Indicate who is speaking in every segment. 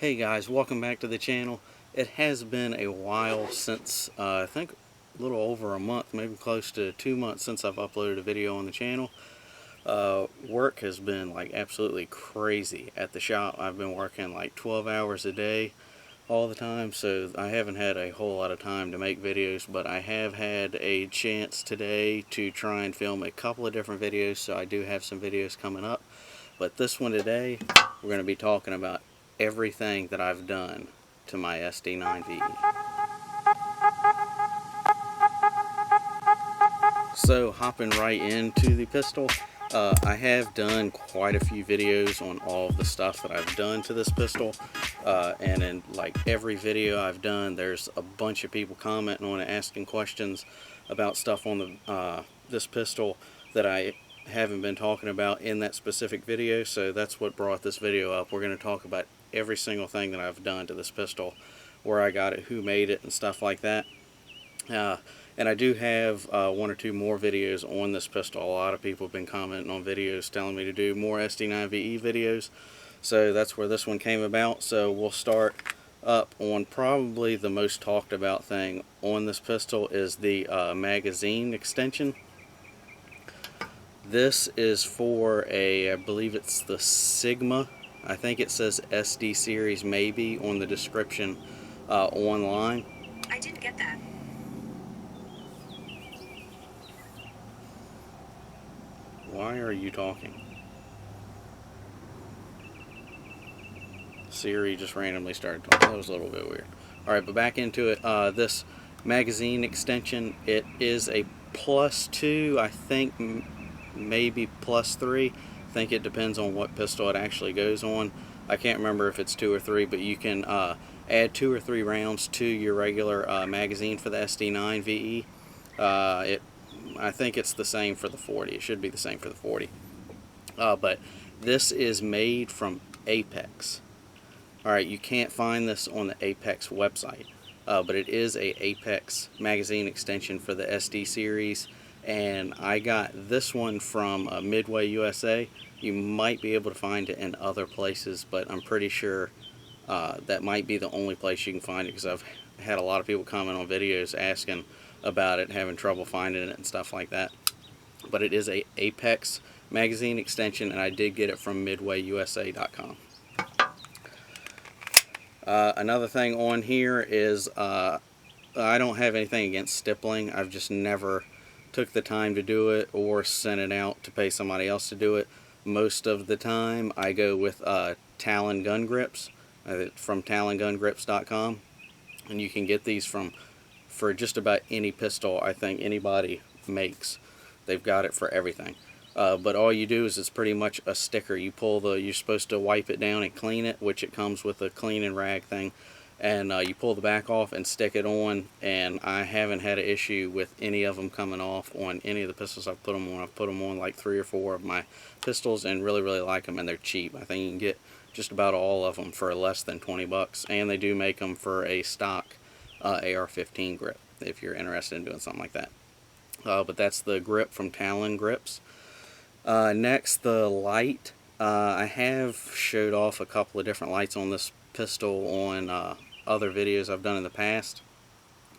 Speaker 1: Hey guys, welcome back to the channel. It has been a while since, I think a little over a month, maybe close to 2 months since I've uploaded a video on the channel. Work has been like absolutely crazy at the shop. I've been working like 12 hours a day all the time, so I haven't had a whole lot of time to make videos, but I have had a chance today to try and film a couple of different videos, so I do have some videos coming up. But this one today, we're going to be talking about everything that I've done to my SD9VE. So hopping right into the pistol, I have done quite a few videos on all of the stuff that I've done to this pistol, and in like every video I've done, there's a bunch of people commenting on it, asking questions about stuff on the this pistol that I haven't been talking about in that specific video. So that's what brought this video up. We're going to talk about every single thing that I've done to this pistol, where I got it, who made it, and stuff like that. And I do have one or two more videos on this pistol. A lot of people have been commenting on videos telling me to do more SD9VE videos, so that's where this one came about. So we'll start up on probably the most talked about thing on this pistol is the magazine extension. This is for I believe it's the Sigma. I think it says SD series maybe on the description online.
Speaker 2: I didn't get that.
Speaker 1: Why are you talking? Siri just randomly started talking. That was a little bit weird. Alright, but back into it. This magazine extension, it is a +2, I think maybe +3. I think it depends on what pistol it actually goes on. I can't remember if it's 2 or 3, but you can add 2 or 3 rounds to your regular magazine for the SD9VE. I think it's the same for the 40. It should be the same for the 40. But this is made from Apex. Alright, you can't find this on the Apex website, but it is a Apex magazine extension for the SD series, and I got this one from Midway USA. You might be able to find it in other places, but I'm pretty sure that might be the only place you can find it, because I've had a lot of people comment on videos asking about it, having trouble finding it and stuff like that. But it is a Apex magazine extension, and I did get it from midwayusa.com. Another thing on here is I don't have anything against stippling. I've just never took the time to do it or sent it out to pay somebody else to do it. Most of the time I go with Talon gun grips from talongungrips.com, and you can get these for just about any pistol I think anybody makes. They've got it for everything. But all you do is it's pretty much a sticker. You're supposed to wipe it down and clean it, which it comes with a cleaning rag thing, and you pull the back off and stick it on, and I haven't had an issue with any of them coming off on any of the pistols I've put them on. I've put them on like 3 or 4 of my pistols and really like them, and they're cheap. I think you can get just about all of them for less than 20 bucks, and they do make them for a stock AR-15 grip if you're interested in doing something like that. But that's the grip from Talon Grips. Next, the light. I have showed off a couple of different lights on this pistol on other videos I've done in the past.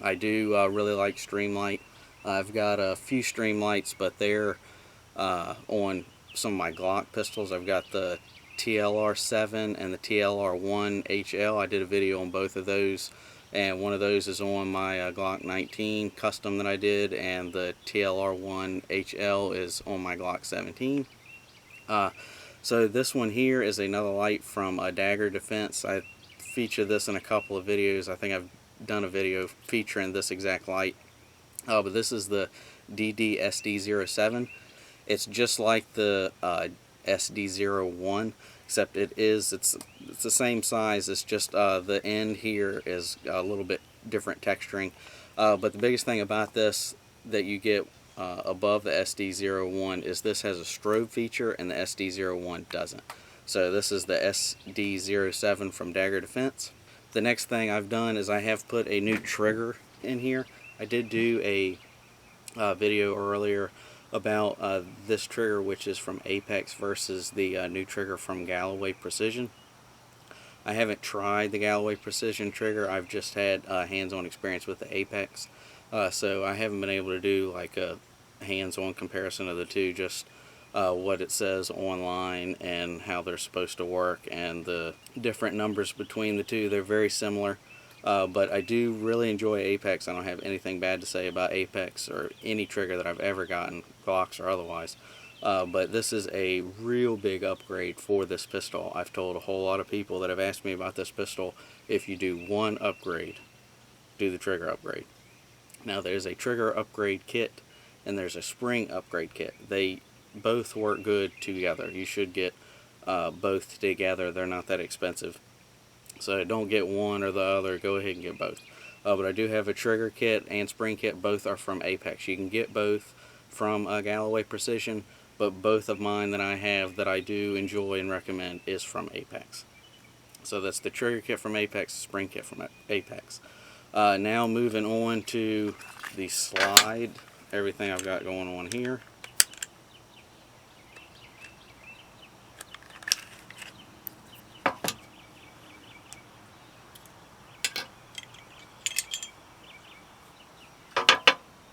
Speaker 1: I do really like Streamlight. I've got a few Streamlights, but they're on some of my Glock pistols. I've got the TLR7 and the TLR1 HL. I did a video on both of those, and one of those is on my Glock 19 custom that I did, and the TLR1 HL is on my Glock 17. So this one here is another light from Dagger Defense. I feature this in a couple of videos. I think I've done a video featuring this exact light. But this is the DD-SD07. It's just like the SD01, except it's the same size. It's just the end here is a little bit different texturing. But the biggest thing about this that you get above the SD01 is this has a strobe feature, and the SD01 doesn't. So this is the SD07 from Dagger Defense. The next thing I've done is I have put a new trigger in here. I did do a video earlier about this trigger, which is from Apex, versus the new trigger from Galloway Precision. I haven't tried the Galloway Precision trigger. I've just had hands-on experience with the Apex, so I haven't been able to do like a hands-on comparison of the two, just what it says online and how they're supposed to work, and the different numbers between the two. They're very similar, but I do really enjoy Apex. I don't have anything bad to say about Apex or any trigger that I've ever gotten, Glocks or otherwise. But this is a real big upgrade for this pistol. I've told a whole lot of people that have asked me about this pistol, if you do one upgrade, do the trigger upgrade. Now there's a trigger upgrade kit and there's a spring upgrade kit. They both work good together. You should get both together. They're not that expensive. So don't get one or the other, go ahead and get both. But I do have a trigger kit and spring kit. Both are from Apex. You can get both from Galloway Precision, but both of mine that I have that I do enjoy and recommend is from Apex. So that's the trigger kit from Apex, the spring kit from Apex. Now moving on to the slide, everything I've got going on here.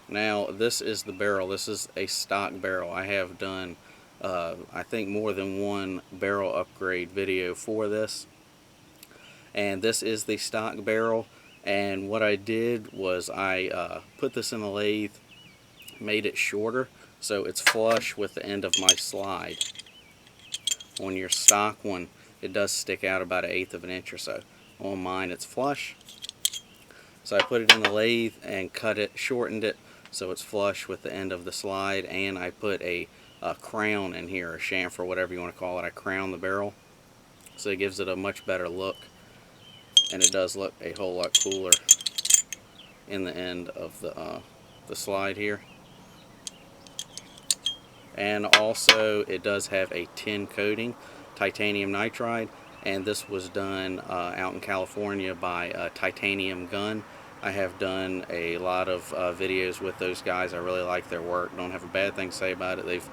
Speaker 1: Now this is the barrel. This is a stock barrel. I have done I think more than one barrel upgrade video for this, and this is the stock barrel. And what I did was I put this in the lathe, made it shorter so it's flush with the end of my slide. On your stock one, it does stick out about 1/8 of an inch or so. On mine it's flush, so I put it in the lathe and cut it, shortened it so it's flush with the end of the slide, and I put a crown in here, a chamfer, whatever you want to call it. I crown the barrel so it gives it a much better look, and it does look a whole lot cooler in the end of the slide here. And also it does have a tin coating, titanium nitride, and this was done out in California by Titanium Gun. I have done a lot of videos with those guys. I really like their work. Don't have a bad thing to say about it. They've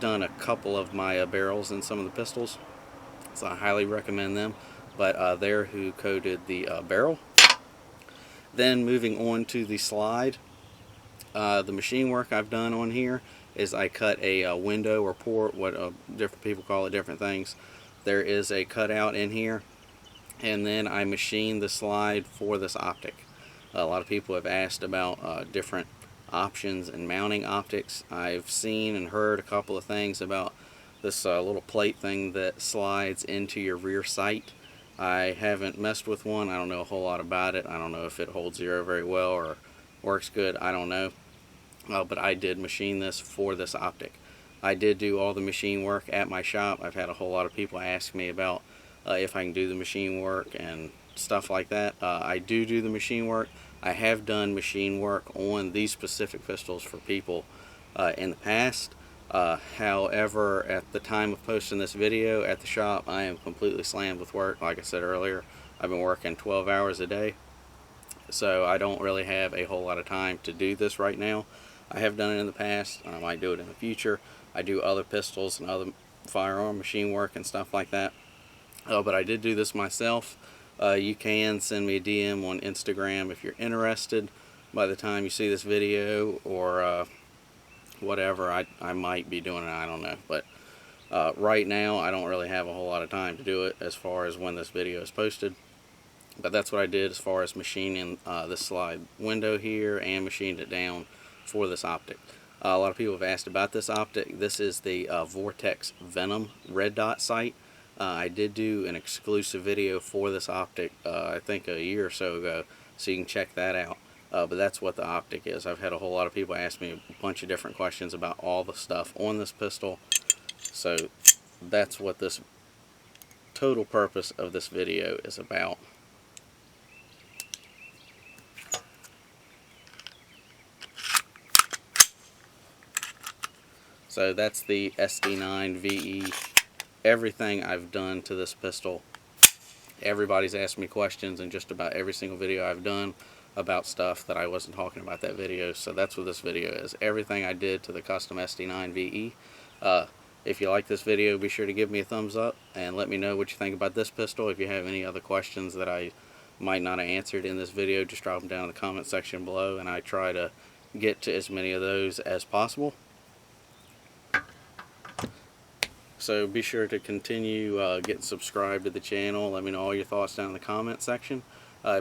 Speaker 1: done a couple of my barrels and some of the pistols, so I highly recommend them. But they're who coated the barrel. Then moving on to the slide, the machine work I've done on here is I cut a window or port, what different people call it different things. There is a cutout in here, and then I machined the slide for this optic. A lot of people have asked about different options and mounting optics. I've seen and heard a couple of things about this little plate thing that slides into your rear sight. I haven't messed with one. I don't know a whole lot about it. I don't know if it holds zero very well or works good. I don't know. But I did machine this for this optic. I did do all the machine work at my shop. I've had a whole lot of people ask me about if I can do the machine work and stuff like that. I do the machine work. I have done machine work on these specific pistols for people in the past. However, at the time of posting this video at the shop, I am completely slammed with work. Like I said earlier, I've been working 12 hours a day, so I don't really have a whole lot of time to do this right now. I have done it in the past, and I might do it in the future. I do other pistols and other firearm machine work and stuff like that. But I did do this myself. You can send me a DM on Instagram if you're interested. By the time you see this video, or whatever, I might be doing it, I don't know. But right now I don't really have a whole lot of time to do it as far as when this video is posted. But that's what I did as far as machining this slide window here, and machined it down for this optic. A lot of people have asked about this optic. This is the Vortex Venom red dot sight. I did do an exclusive video for this optic I think a year or so ago, so you can check that out. But that's what the optic is. I've had a whole lot of people ask me a bunch of different questions about all the stuff on this pistol, so that's what this total purpose of this video is about. So that's the SD9VE. Everything I've done to this pistol, everybody's asked me questions in just about every single video I've done about stuff that I wasn't talking about that video. So that's what this video is. Everything I did to the custom SD9VE. If you like this video, be sure to give me a thumbs up and let me know what you think about this pistol. If you have any other questions that I might not have answered in this video, just drop them down in the comment section below, and I try to get to as many of those as possible. So be sure to continue getting subscribed to the channel. Let me know all your thoughts down in the comment section.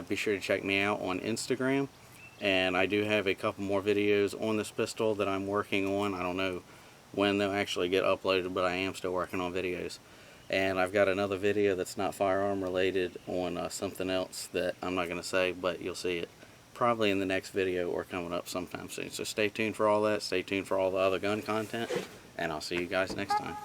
Speaker 1: Be sure to check me out on Instagram, and I do have a couple more videos on this pistol that I'm working on. I don't know when they'll actually get uploaded, but I am still working on videos. And I've got another video that's not firearm related on something else that I'm not going to say, but you'll see it probably in the next video or coming up sometime soon. So stay tuned for all that. Stay tuned for all the other gun content, and I'll see you guys next time.